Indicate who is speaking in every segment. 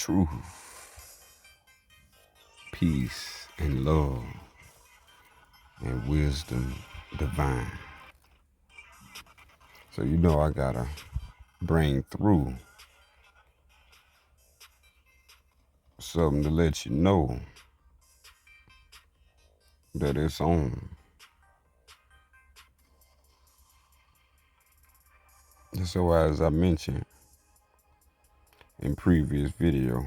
Speaker 1: truth, peace, and love, and wisdom divine. So you know I gotta bring through something to let you know that it's on. So as I mentioned in previous video,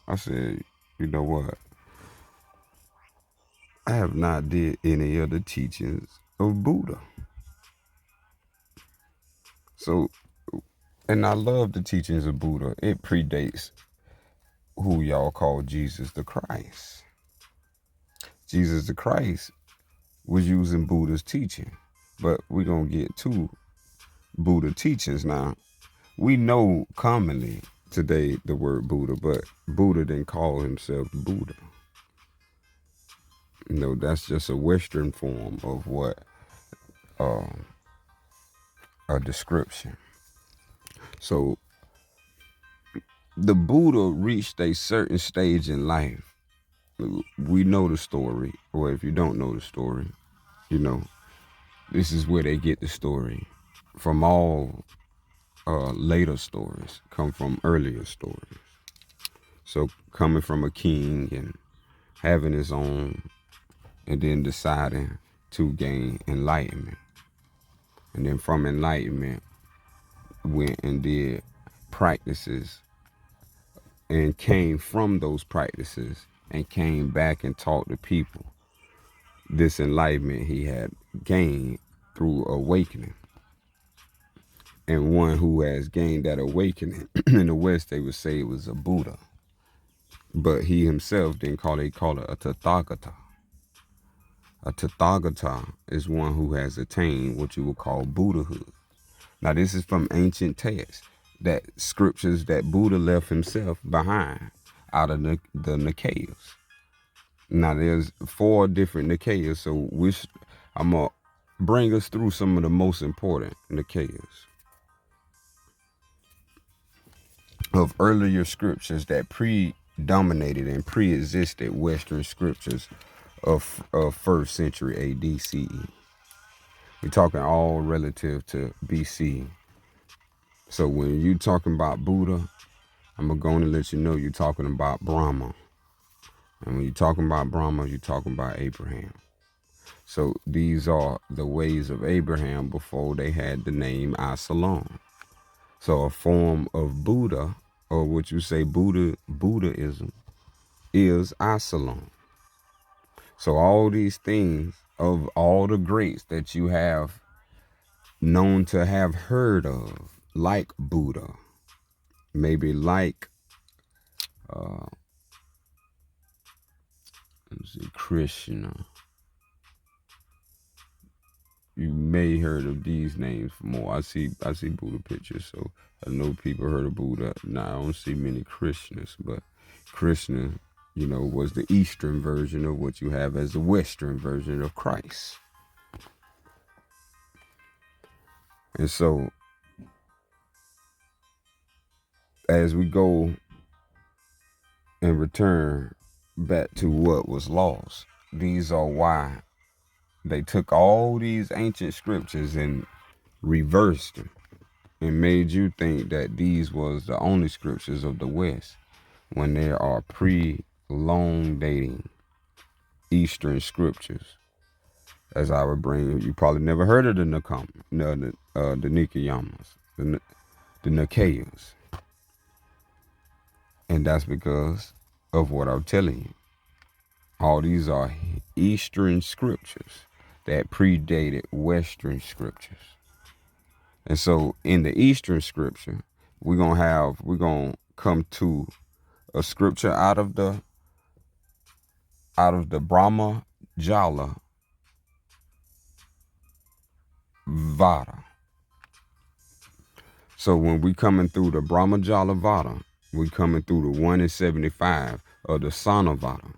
Speaker 1: I said, you know what? I have not did any of the teachings of Buddha. So, and I love the teachings of Buddha. It predates who y'all call Jesus the Christ. Jesus the Christ was using Buddha's teaching, but we're going to get to Buddha teachings now. We know commonly today the word Buddha, but Buddha didn't call himself Buddha. No, that's just a Western form of what a description. So the Buddha reached a certain stage in life. We know the story, or if you don't know the story, you know, this is where they get the story from. All later stories come from earlier stories. So coming from a king and having his own, and then deciding to gain enlightenment. And then from enlightenment, went and did practices and came from those practices and came back and taught the people this enlightenment he had gained through awakening. And one who has gained that awakening, in the West they would say it was a Buddha. But he himself didn't call it a TATHAGATA. A TATHAGATA is one who has attained what you would call Buddhahood. Now this is from ancient texts, that scriptures that Buddha left himself behind out of the Nikayas. Now there's 4 different Nikayas, so I'm going to bring us through some of the most important Nikayas of earlier scriptures that predominated and pre-existed Western scriptures of 1st century AD CE. We're talking all relative to BC. So when you're talking about Buddha, I'm going to let you know you're talking about Brahma. And when you're talking about Brahma, you're talking about Abraham. So these are the ways of Abraham before they had the name Asalam. So a form of Buddha, or what you say Buddhism, is Asalam. So all these things of all the greats that you have known to have heard of, like Buddha, maybe like let's see, Krishna. You may heard of these names more. I see Buddha pictures, so I know people heard of Buddha. Now I don't see many Krishnas, but Krishna, you know, was the Eastern version of what you have as the Western version of Christ. And so as we go and return back to what was lost, these are why they took all these ancient scriptures and reversed them and made you think that these was the only scriptures of the West, when there are long dating Eastern scriptures. As I would bring you, probably never heard of the Nikayamas, the Nikayas. And that's because of what I'm telling you. All these are Eastern scriptures that predated Western scriptures. And so in the Eastern scripture, we're gonna come to a scripture out of the Brahma Jala Vada. So when we coming through the Brahma Jala Vada, we coming through the 1 in 75 of the Sana Vada.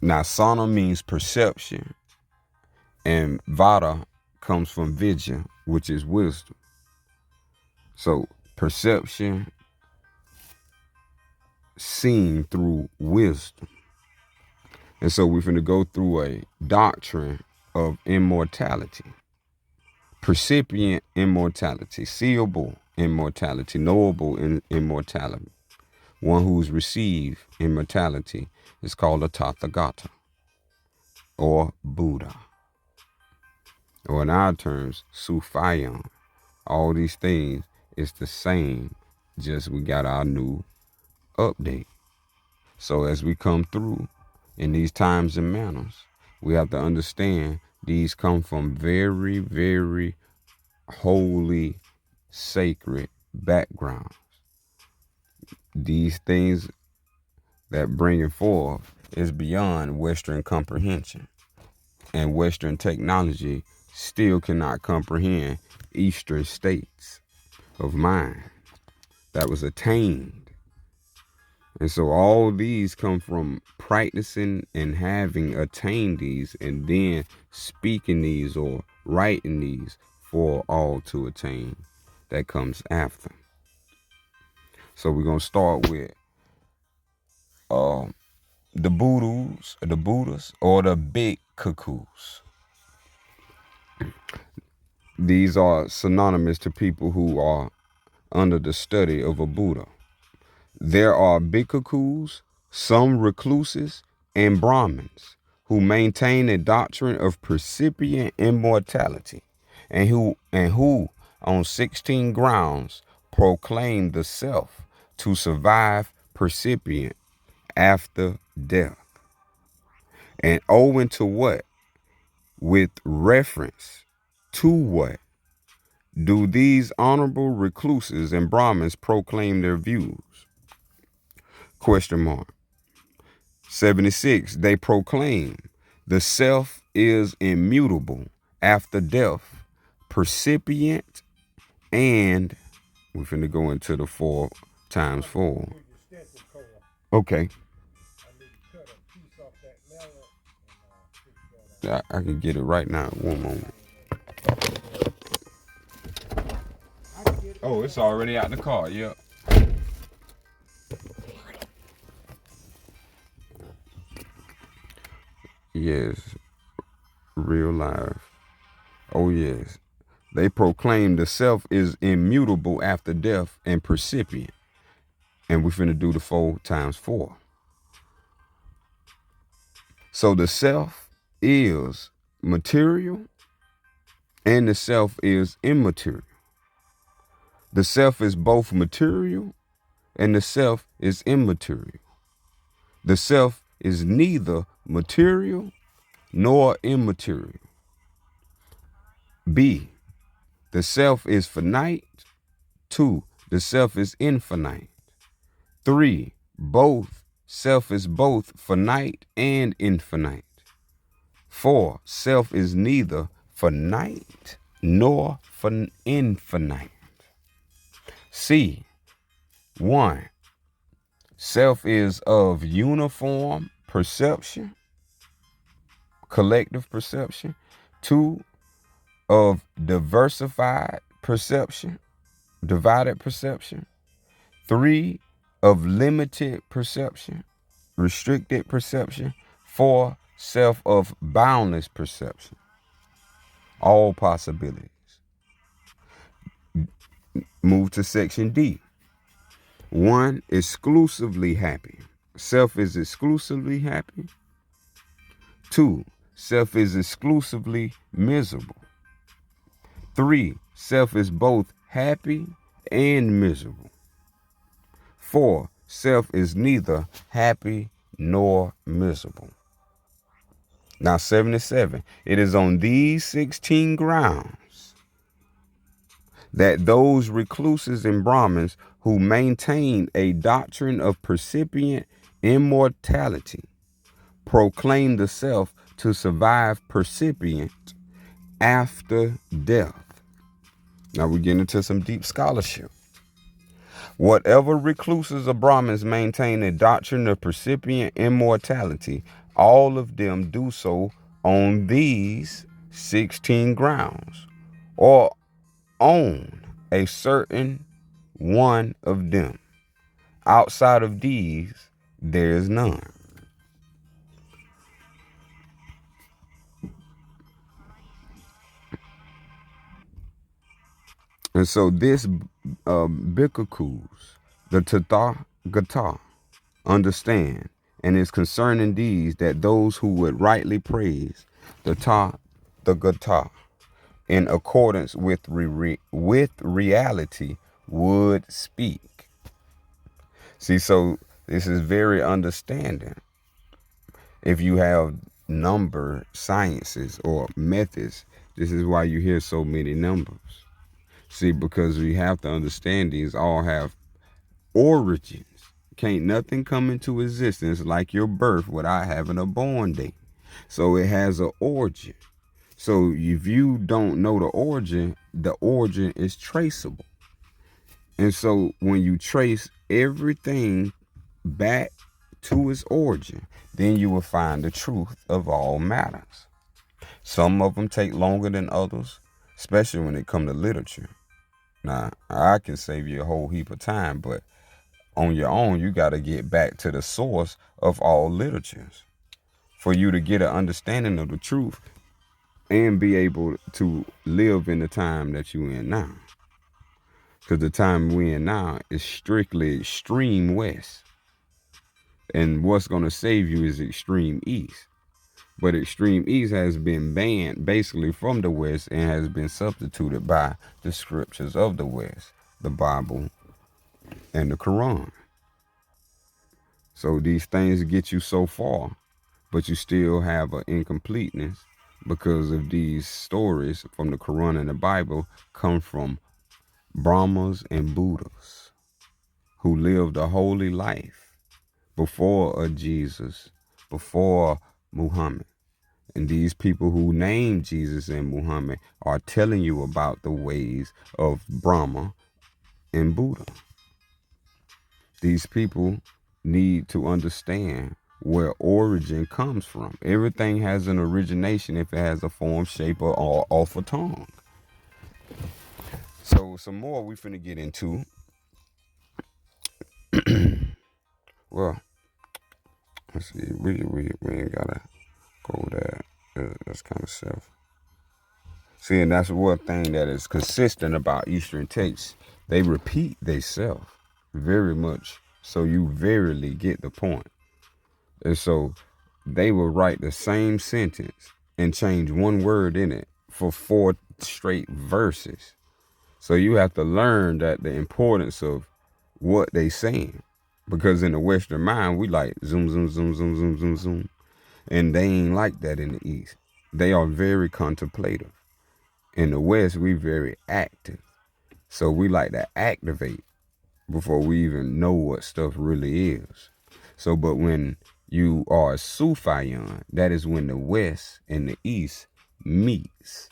Speaker 1: Now Sana means perception, and Vada comes from Vidya, which is wisdom. So perception seen through wisdom. And so we're going to go through a doctrine of immortality, percipient immortality, seeable immortality, knowable immortality. One who's received immortality is called a TATHAGATA or Buddha, or in our terms, Sufayan. All these things is the same, just we got our new update. So as we come through in these times and manners, we have to understand these come from very, very holy, sacred backgrounds. These things that bring it forth is beyond Western comprehension. And Western technology still cannot comprehend Eastern states of mind that was attained. And so all these come from practicing and having attained these and then speaking these or writing these for all to attain. That comes after. So we're going to start with the Buddhas, or the big cuckoos. These are synonymous to people who are under the study of a Buddha. There are bhikkhus, some recluses, and Brahmins who maintain a doctrine of percipient immortality and who on 16 grounds proclaim the self to survive percipient after death. And owing to what? With reference to what do these honorable recluses and Brahmins proclaim their views? Question mark. 76. They proclaim the self is immutable after death, percipient, and we're finna go into the 4 times 4. Okay. I can get it right now. One moment. Oh, it's already out the car. Yep. Yes. Real life. Oh, yes. They proclaim the self is immutable after death and percipient. And we're finna do the 4 times 4. So the self is material and the self is immaterial. The self is both material and the self is immaterial. The self is neither material nor immaterial. B, the self is finite. 2, the self is infinite. 3, both self is both finite and infinite. 4, self is neither finite nor infinite. C, 1, self is of uniform perception, collective perception. 2, of diversified perception, divided perception. 3, of limited perception, restricted perception. 4, self of boundless perception. All possibilities. Move to section D. 1, exclusively happy. Self is exclusively happy. 2, self is exclusively miserable. 3, self is both happy and miserable. 4, self is neither happy nor miserable. Now 77, it is on these 16 grounds that those recluses and Brahmins who maintain a doctrine of percipient immortality proclaim the self to survive percipient after death. Now we're getting into some deep scholarship. Whatever recluses or Brahmins maintain a doctrine of percipient immortality, all of them do so on these 16 grounds, or on a certain one of them. Outside of these, there is none. And so this bhikkhus, the Tathagata, understand, and is concerning these that those who would rightly praise the Tathagata in accordance with reality would speak. See, so this is very understanding. If you have number sciences or methods, this is why you hear so many numbers. See, because we have to understand these all have origins. Can't nothing come into existence like your birth without having a born date. So it has an origin. So if you don't know the origin is traceable. And so when you trace everything back to its origin, then you will find the truth of all matters. Some of them take longer than others, especially when it comes to literature. Now, I can save you a whole heap of time, but on your own, you got to get back to the source of all literatures for you to get an understanding of the truth and be able to live in the time that you're in now. Because the time we're in now is strictly extreme west. And what's going to save you is extreme east. But extreme east has been banned basically from the west and has been substituted by the scriptures of the west, the Bible and the Quran. So these things get you so far, but you still have an incompleteness because of these stories from the Quran and the Bible come from Brahmas and Buddhas who lived a holy life before a Jesus, before Muhammad. And these people who name Jesus and Muhammad are telling you about the ways of Brahma and Buddha. These people need to understand where origin comes from. Everything has an origination if it has a form, shape, or off a tongue. So some more we finna get into. Well, let's see. We ain't gotta go there. That's kind of self. See, and that's one thing that is consistent about Eastern texts. They repeat themselves very much. So you verily get the point. And so they will write the same sentence and change one word in it for 4 straight verses. So you have to learn that the importance of what they saying. Because in the Western mind, we like zoom, zoom, zoom, zoom, zoom, zoom, zoom. And they ain't like that in the East. They are very contemplative. In the West, we very active. So we like to activate before we even know what stuff really is. So, but when you are a Sufiyan, that is when the West and the East meets.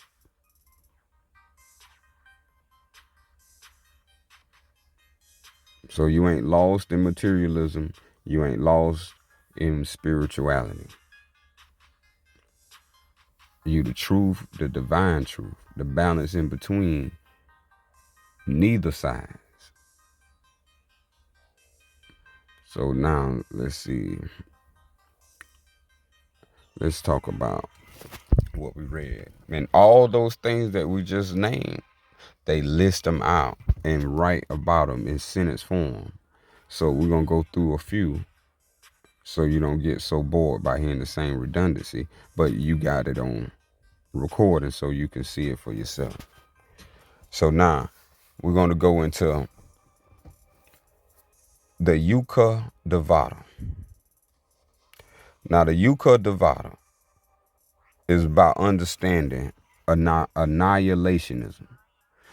Speaker 1: So you ain't lost in materialism. You ain't lost in spirituality. You the truth, the divine truth, the balance in between neither sides. So now let's see. Let's talk about what we read. And all those things that we just named, they list them out and write about them in sentence form. So we're going to go through a few so you don't get so bored by hearing the same redundancy, but you got it on recording so you can see it for yourself. So now we're going to go into the Yucca Devata. Now the Yucca Devata is about understanding annihilationism.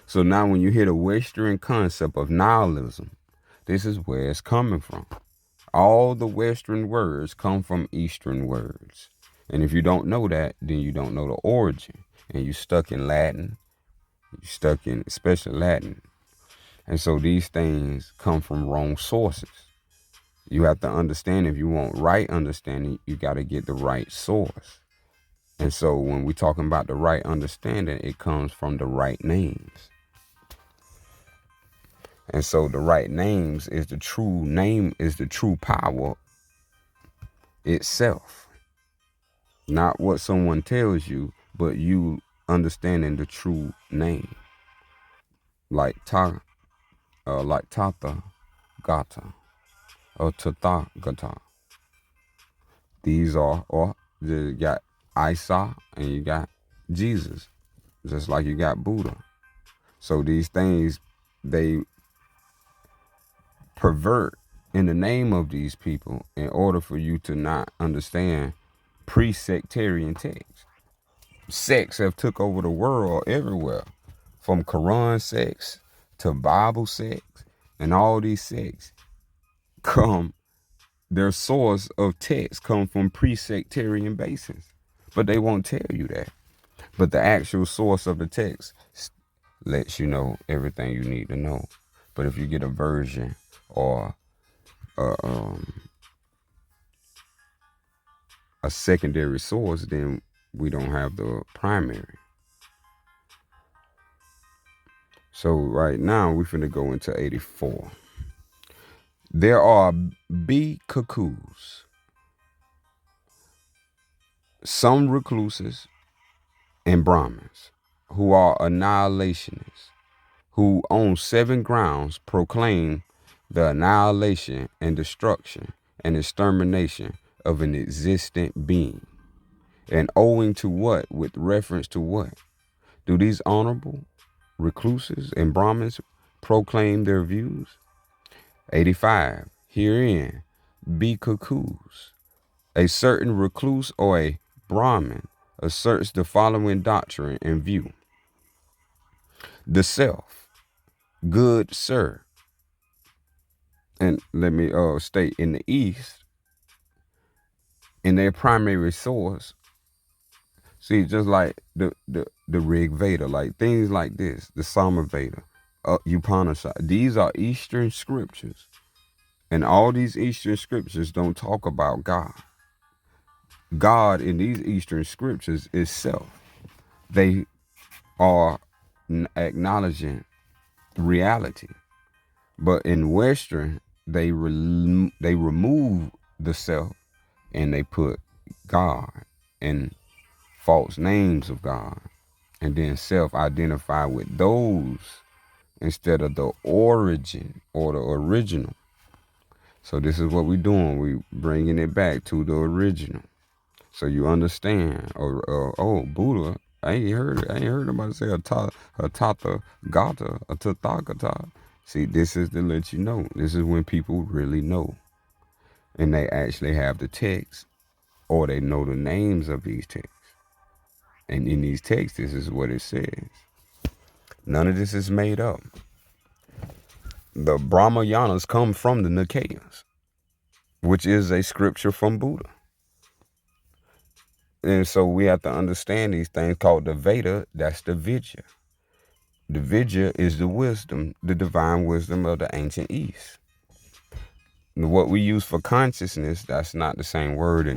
Speaker 1: So now when you hear the Western concept of nihilism, this is where it's coming from. All the Western words come from Eastern words. And if you don't know that, then you don't know the origin. And you're stuck in Latin. You're stuck in especially Latin. And so these things come from wrong sources. You have to understand, if you want right understanding, you got to get the right source. And so when we're talking about the right understanding, it comes from the right names. And so the right names is the true name, is the true power itself. Not what someone tells you, but you understanding the true name. Like Tathagata or Tathagata. These are, or you got Isa and you got Jesus, just like you got Buddha. So these things, they pervert in the name of these people in order for you to not understand pre-sectarian texts. Sects have took over the world everywhere, from Quran sects to Bible sects, and all these sects come, their source of text come from pre-sectarian bases, but they won't tell you that. But the actual source of the text lets you know everything you need to know. But if you get a version or a secondary source, then we don't have the primary. So right now we finna go into 84. There are bhikkhus, some recluses and Brahmins, who are annihilationists, who on 7 grounds proclaim the annihilation and destruction and extermination of an existent being. And owing to what? With reference to what? Do these honorable recluses and Brahmins proclaim their views? 85. Herein, bhikkhus, a certain recluse or a Brahmin, asserts the following doctrine and view. The self, good sir, and let me state, in the East, in their primary source, see, just like the Rig Veda, like things like this, the Sama Veda, Upanishad, these are Eastern scriptures. And all these Eastern scriptures don't talk about God. God in these Eastern scriptures is self. They are acknowledging reality. But in Western, they remove the self and they put God and false names of God, and then self-identify with those instead of the origin or the original. So this is what we're doing. We bringing it back to the original, so you understand. Oh, Buddha. I ain't heard nobody say a Tathagata, a Tathagata. See, this is to let you know. This is when people really know, and they actually have the text, or they know the names of these texts. And in these texts, this is what it says. None of this is made up. The Brahmayanas come from the Nikayas, which is a scripture from Buddha. And so we have to understand these things called the Veda. That's the Vidya. The Vidya is the wisdom, the divine wisdom of the ancient East. What we use for consciousness, that's not the same word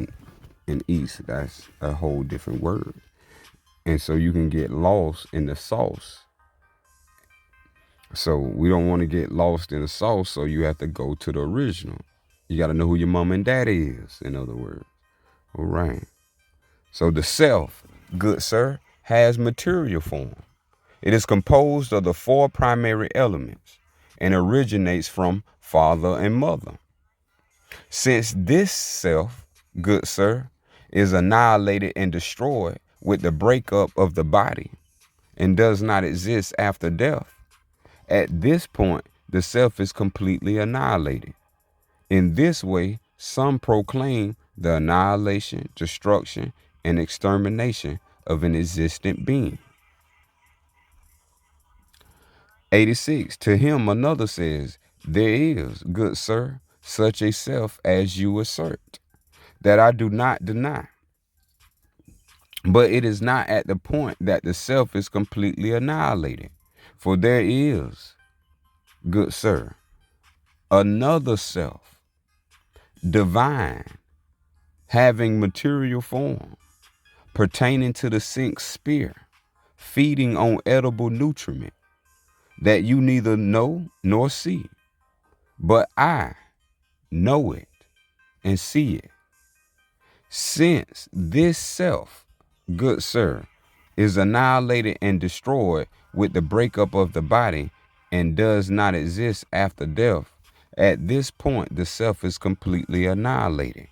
Speaker 1: in East. That's a whole different word. And so you can get lost in the sauce. So we don't want to get lost in the sauce, so you have to go to the original. You got to know who your mom and daddy is, in other words. All right. So the self, good sir, has material form. It is composed of the 4 primary elements and originates from father and mother. Since this self, good sir, is annihilated and destroyed with the breakup of the body and does not exist after death, at this point, the self is completely annihilated. In this way, some proclaim the annihilation, destruction, and extermination of an existent being. 86. To him another says, there is, good sir, such a self as you assert, that I do not deny. But it is not at the point that the self is completely annihilated. For there is, good sir, another self, divine, having material form, pertaining to the 6th sphere, feeding on edible nutriment, that you neither know nor see, but I know it and see it. Since this self, good sir, is annihilated and destroyed with the breakup of the body and does not exist after death, at this point the self is completely annihilated.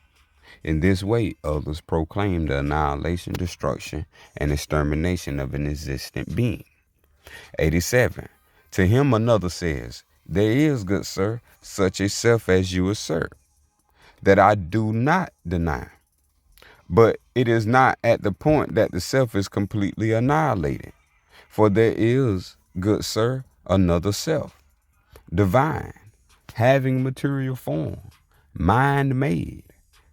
Speaker 1: In this way, others proclaim the annihilation, destruction, and extermination of an existent being. 87. To him another says, there is, good sir, such a self as you assert, that I do not deny. But it is not at the point that the self is completely annihilated. For there is, good sir, another self, divine, having material form, mind made,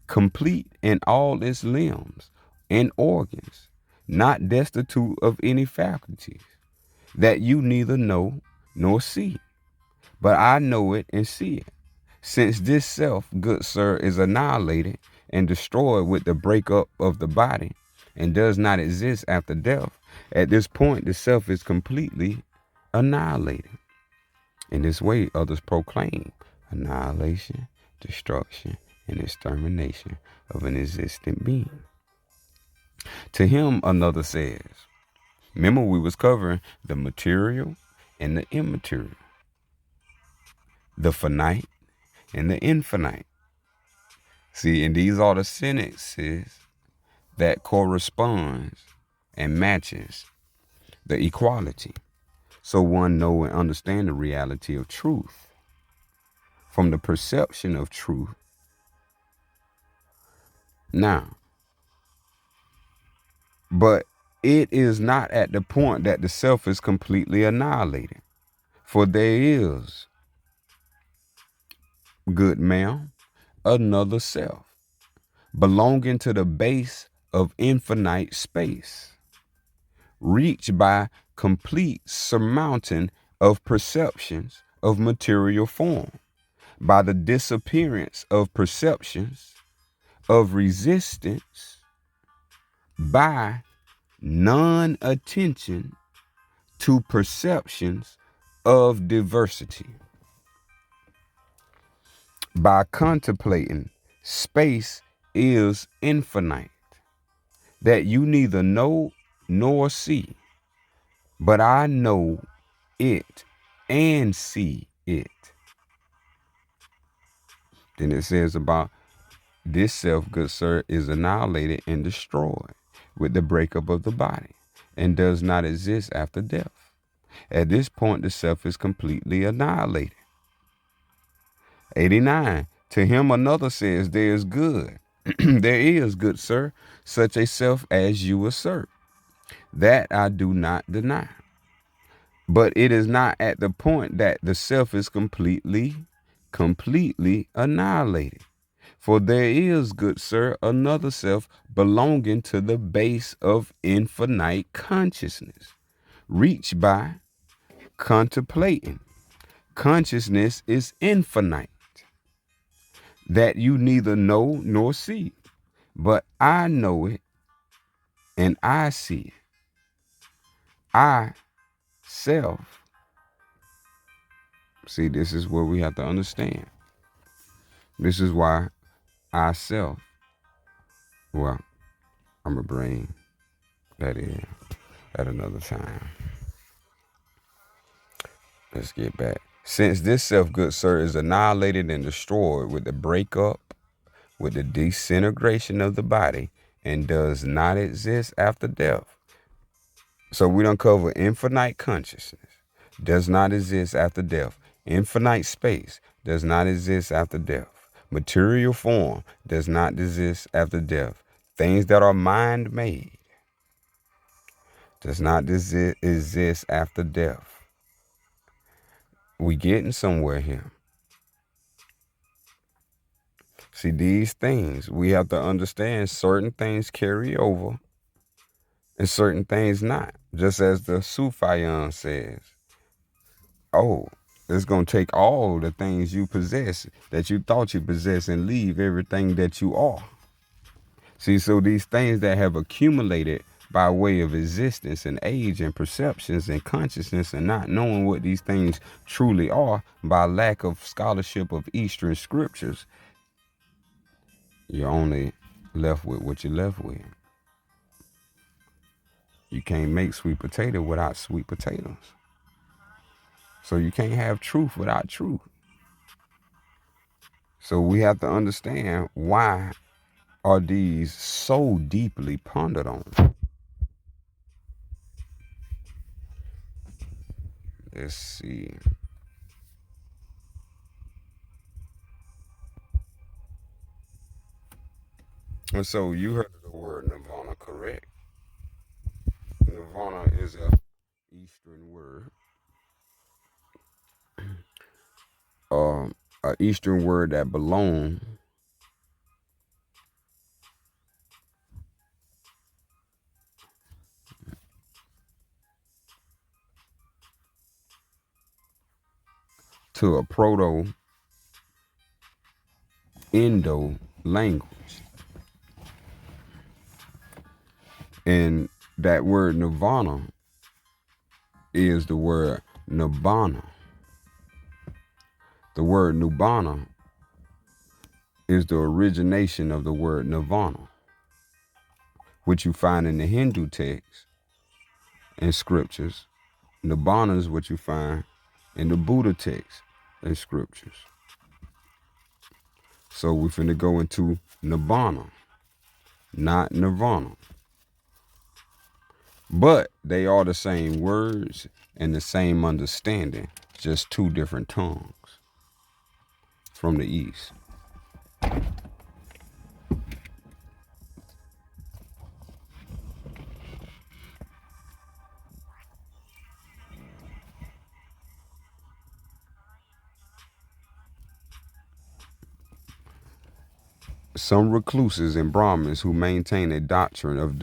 Speaker 1: complete in all its limbs and organs, not destitute of any faculties, that you neither know nor see, but I know it and see it. Since this self, good sir, is annihilated and destroyed with the breakup of the body and does not exist after death, at this point the self is completely annihilated. In this way, others proclaim annihilation, destruction, and extermination of an existent being. To him another says, remember we was covering the material and the immaterial, the finite and the infinite. See, and these are the sentences that corresponds and matches the equality. So one know and understand the reality of truth from the perception of truth. Now, but it is not at the point that the self is completely annihilated. For there is, good ma'am, another self, belonging to the base of infinite space, reached by complete surmounting of perceptions of material form, by the disappearance of perceptions of resistance, by non-attention to perceptions of diversity, by contemplating space is infinite, that you neither know nor see, but I know it and see it. Then it says about this self, good sir, is annihilated and destroyed with the breakup of the body and does not exist after death. At this point, the self is completely annihilated. 89. To him another says, there is good. There is, good sir, such a self as you assert. That I do not deny. But it is not at the point that the self is completely annihilated. For there is, good sir, another self belonging to the base of infinite consciousness, reached by contemplating. Consciousness is infinite, that you neither know nor see, but I know it and I see it. I, self. See, this is what we have to understand. This is why I, self, well, I'm going to bring that in at another time. Let's get back. Since this self, good sir, is annihilated and destroyed with the breakup, with the disintegration of the body, and does not exist after death. So we don't cover infinite consciousness, does not exist after death. Infinite space does not exist after death. Material form does not exist after death. Things that are mind made does not exist after death. We getting somewhere here. See, these things, we have to understand certain things carry over and certain things not. Just as the Sufyan says, oh, it's going to take all the things you possess that you thought you possess and leave everything that you are. See, so these things that have accumulated by way of existence and age and perceptions and consciousness, and not knowing what these things truly are by lack of scholarship of Eastern scriptures, you're only left with what you're left with. You can't make sweet potato without sweet potatoes. So you can't have truth without truth. So we have to understand, why are these so deeply pondered on? Let's see. And so you heard of the word nirvana, correct? Nirvana is a Eastern word. A Eastern word that belongs to a Proto-Indo language. And that word nirvana is the word nibbana. The word nibbana is the origination of the word nirvana, which you find in the Hindu texts and scriptures. Nibbana is what you find in the Buddha texts and scriptures. So we're finna go into nibbana, not nirvana. But they are the same words and the same understanding, just two different tongues from the East. Some recluses and Brahmins who maintain a doctrine of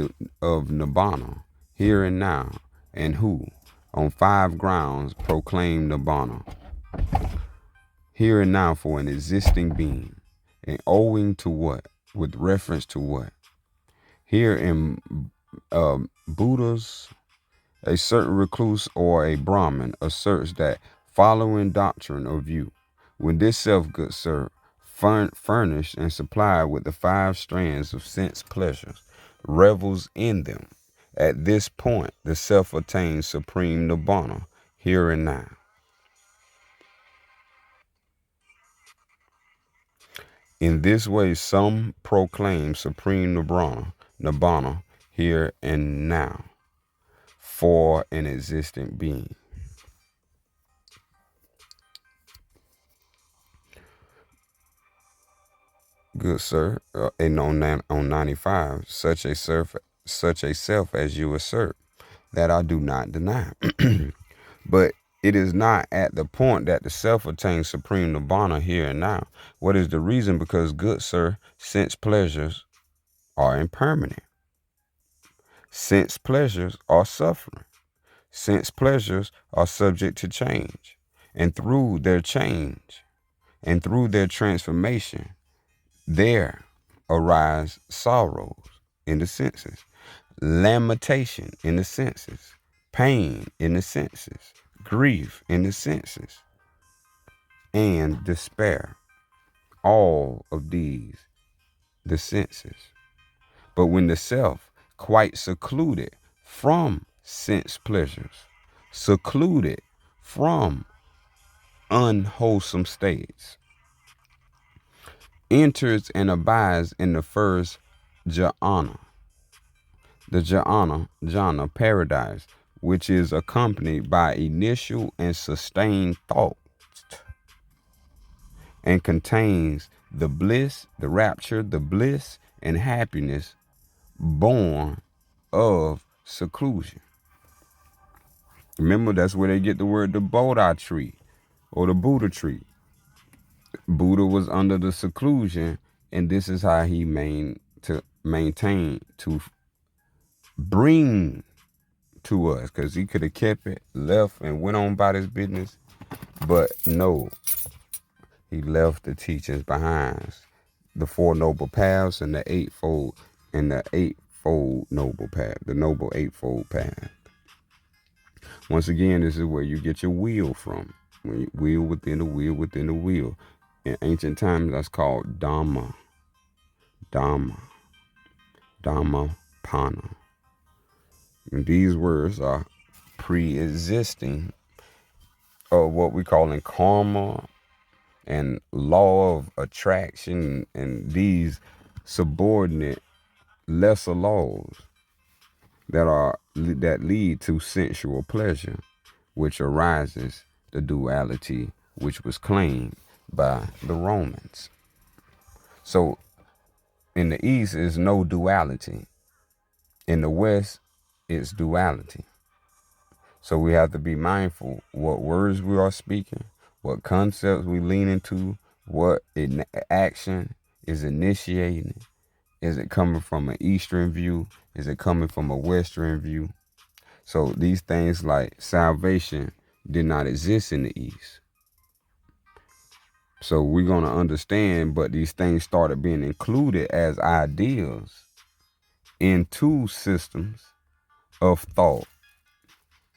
Speaker 1: nibbana, here and now, and who, on 5 grounds, proclaim nibbana, here and now, for an existing being, and owing to what? With reference to what? Here in Buddha's, a certain recluse or a Brahmin asserts that following doctrine of you, when this self, good sir, furnished and supplied with the 5 strands of sense pleasures, revels in them. At this point, the self attains supreme nibbana, here and now. In this way, some proclaim supreme nibbana, here and now, for an existent being. Good sir, and on 95, such a self as you assert, that I do not deny. But it is not at the point that the self attains supreme nibbana here and now. What is the reason? Because, good sir, sense pleasures are impermanent. Sense pleasures are suffering. Sense pleasures are subject to change. And through their change and through their transformation, there arise sorrows in the senses, lamentation in the senses, pain in the senses, grief in the senses, and despair. All of these, the senses. But when the self, quite secluded from sense pleasures, secluded from unwholesome states, enters and abides in the first jhana, the jhana paradise, which is accompanied by initial and sustained thought, and contains the bliss, the rapture, the bliss and happiness born of seclusion. Remember, that's where they get the word the Bodhi tree or the Buddha tree. Buddha was under the seclusion, and this is how he maintained to bring to us, because he could have kept it, left, and went on about his business. But no, he left the teachings behind, the 4 noble paths and the eightfold eightfold noble path, the noble eightfold path. Once again, this is where you get your wheel from. When you wheel within the wheel within the wheel. In ancient times, that's called Dhamma. Dhammapana. And these words are pre-existing of what we call in karma and law of attraction and these subordinate lesser laws that lead to sensual pleasure, which arises the duality which was claimed by the Romans. So in the East is no duality. In the West, it's duality. So we have to be mindful what words we are speaking, what concepts we lean into, what action is initiating. Is it coming from an Eastern view? Is it coming from a Western view? So these things like salvation did not exist in the East. So we're going to understand, but these things started being included as ideas into systems of thought.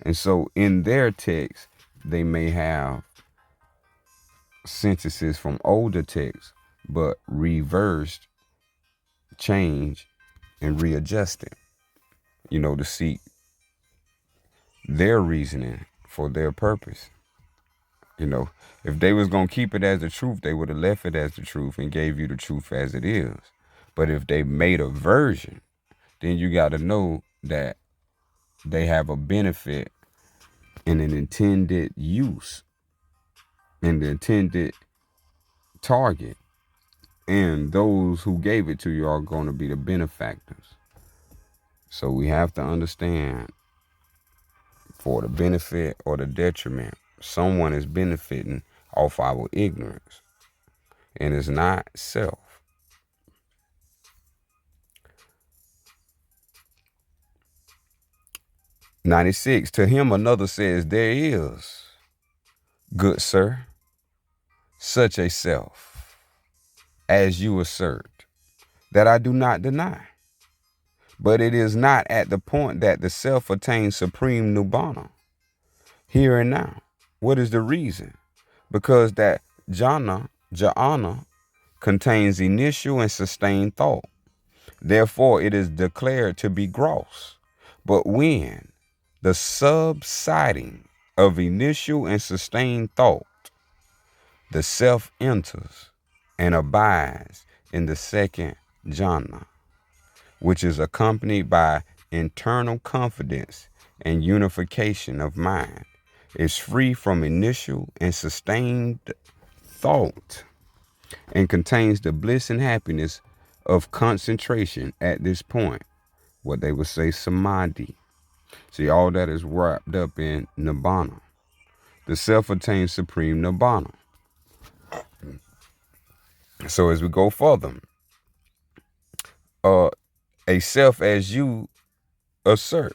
Speaker 1: And so in their text, they may have sentences from older texts, but reversed, changed, and readjusted, to seek their reasoning for their purpose. If they was going to keep it as the truth, they would have left it as the truth and gave you the truth as it is. But if they made a version, then you got to know that they have a benefit and an intended use and the intended target. And those who gave it to you are going to be the benefactors. So we have to understand, for the benefit or the detriment, someone is benefiting off our ignorance. And it's not self. "96, to him another says, there is, good sir, such a self as you assert, that I do not deny. But it is not at the point that the self attains supreme nibbana, here and now. What is the reason? Because that jhana contains initial and sustained thought. Therefore, it is declared to be gross. But when the subsiding of initial and sustained thought, the self enters and abides in the second jhana, which is accompanied by internal confidence and unification of mind, is free from initial and sustained thought, and contains the bliss and happiness of concentration at this point, what they would say samadhi. See, all that is wrapped up in nibbana. The self attains supreme nibbana. So as we go further, a self as you assert,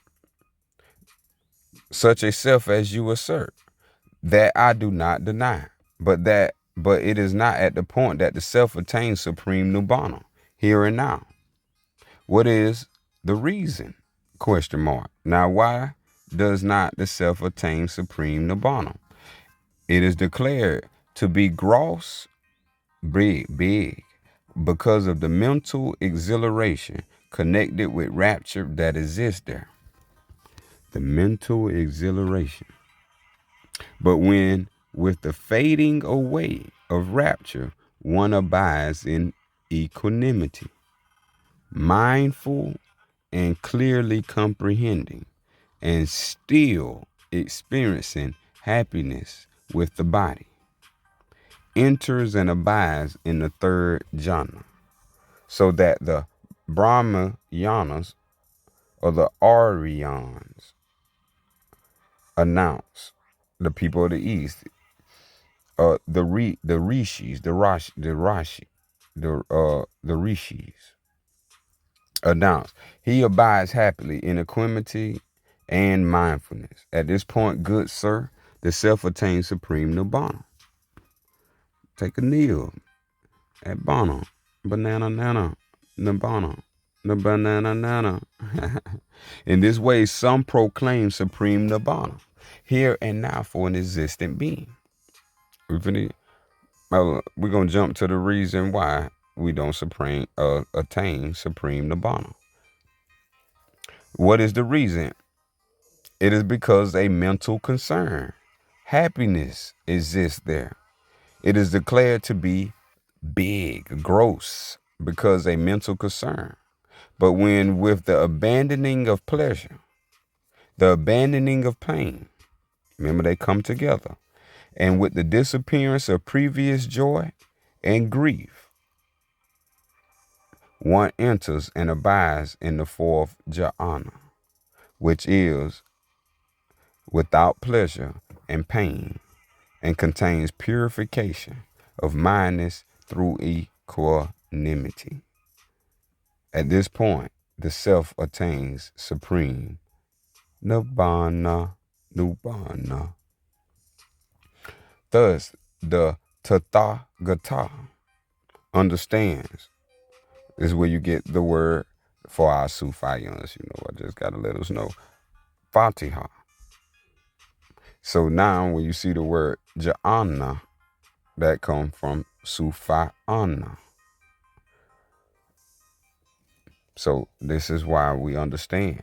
Speaker 1: such a self as you assert, that I do not deny, but it is not at the point that the self attains supreme nibbana, here and now. What is the reason? Question mark. Now, why does not the self attain supreme nibbana? It is declared to be gross, big, because of the mental exhilaration connected with rapture that exists there. The mental exhilaration. But when, with the fading away of rapture, one abides in equanimity, mindful and clearly comprehending, and still experiencing happiness with the body, enters and abides in the third jhana, so that the Brahmayanas or the Aryans announce, the people of the East, the rishis announce, he abides happily in equanimity and mindfulness. At this point, good sir, the self attains supreme nibbana. Take a kneel at Bana, banana nana, nibbana, the banana nana. In this way, some proclaim supreme nibbana, here and now for an existent being. We're going to jump to the reason why we don't attain supreme nibbana. What is the reason? It is because a mental concern, happiness, exists there. It is declared to be big, gross, because a mental concern. But when with the abandoning of pleasure, the abandoning of pain, remember they come together, and with the disappearance of previous joy and grief, one enters and abides in the fourth jhana, which is without pleasure and pain, and contains purification of mindness through equanimity. At this point, the self attains supreme nibbana. Thus, the TATHAGATA understands. This is where you get the word for our Sufayans. I just got to let us know. Fatiha. So now when you see the word jhana, that comes from Sufayana. So this is why we understand.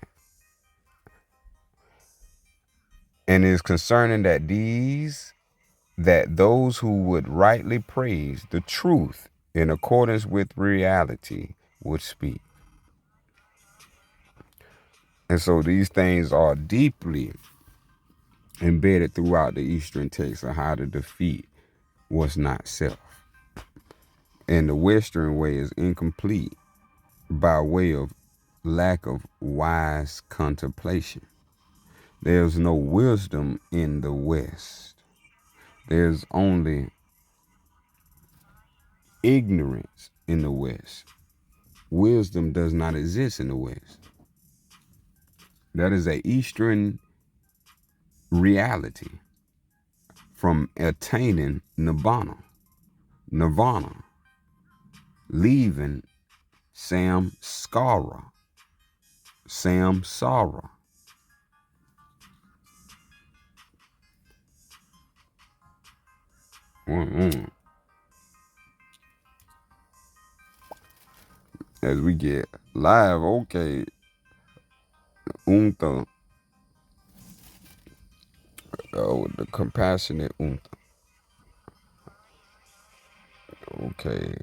Speaker 1: And it is concerning that those who would rightly praise the truth in accordance with reality would speak. And so these things are deeply embedded throughout the Eastern texts of how to defeat what's not self. And the Western way is incomplete by way of lack of wise contemplation. There's no wisdom in the West. There's only ignorance in the West. Wisdom does not exist in the West. That is an Eastern reality from attaining nirvana, leaving samskara. As we get live, okay, Unta, the compassionate Unta. Okay,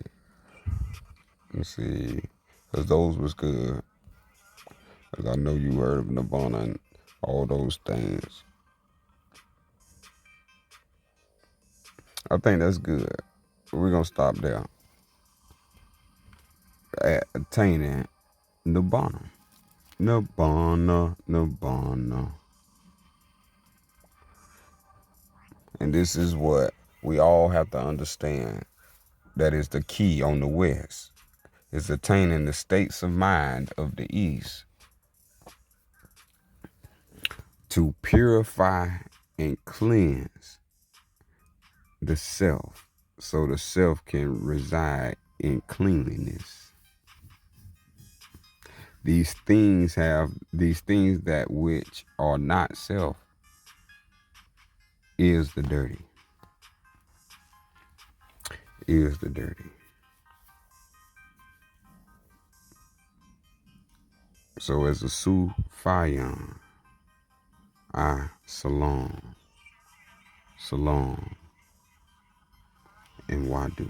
Speaker 1: let's see, because those was good. Because I know you heard of Nibbana and all those things. I think that's good. We're going to stop there at attaining Nibbana. Nibbana. And this is what we all have to understand. That is the key on the West. Is attaining the states of mind of the East to purify and cleanse the self so the self can reside in cleanliness. These things that which are not self is the dirty. So as a Sufayan, I Salam, and Wadu.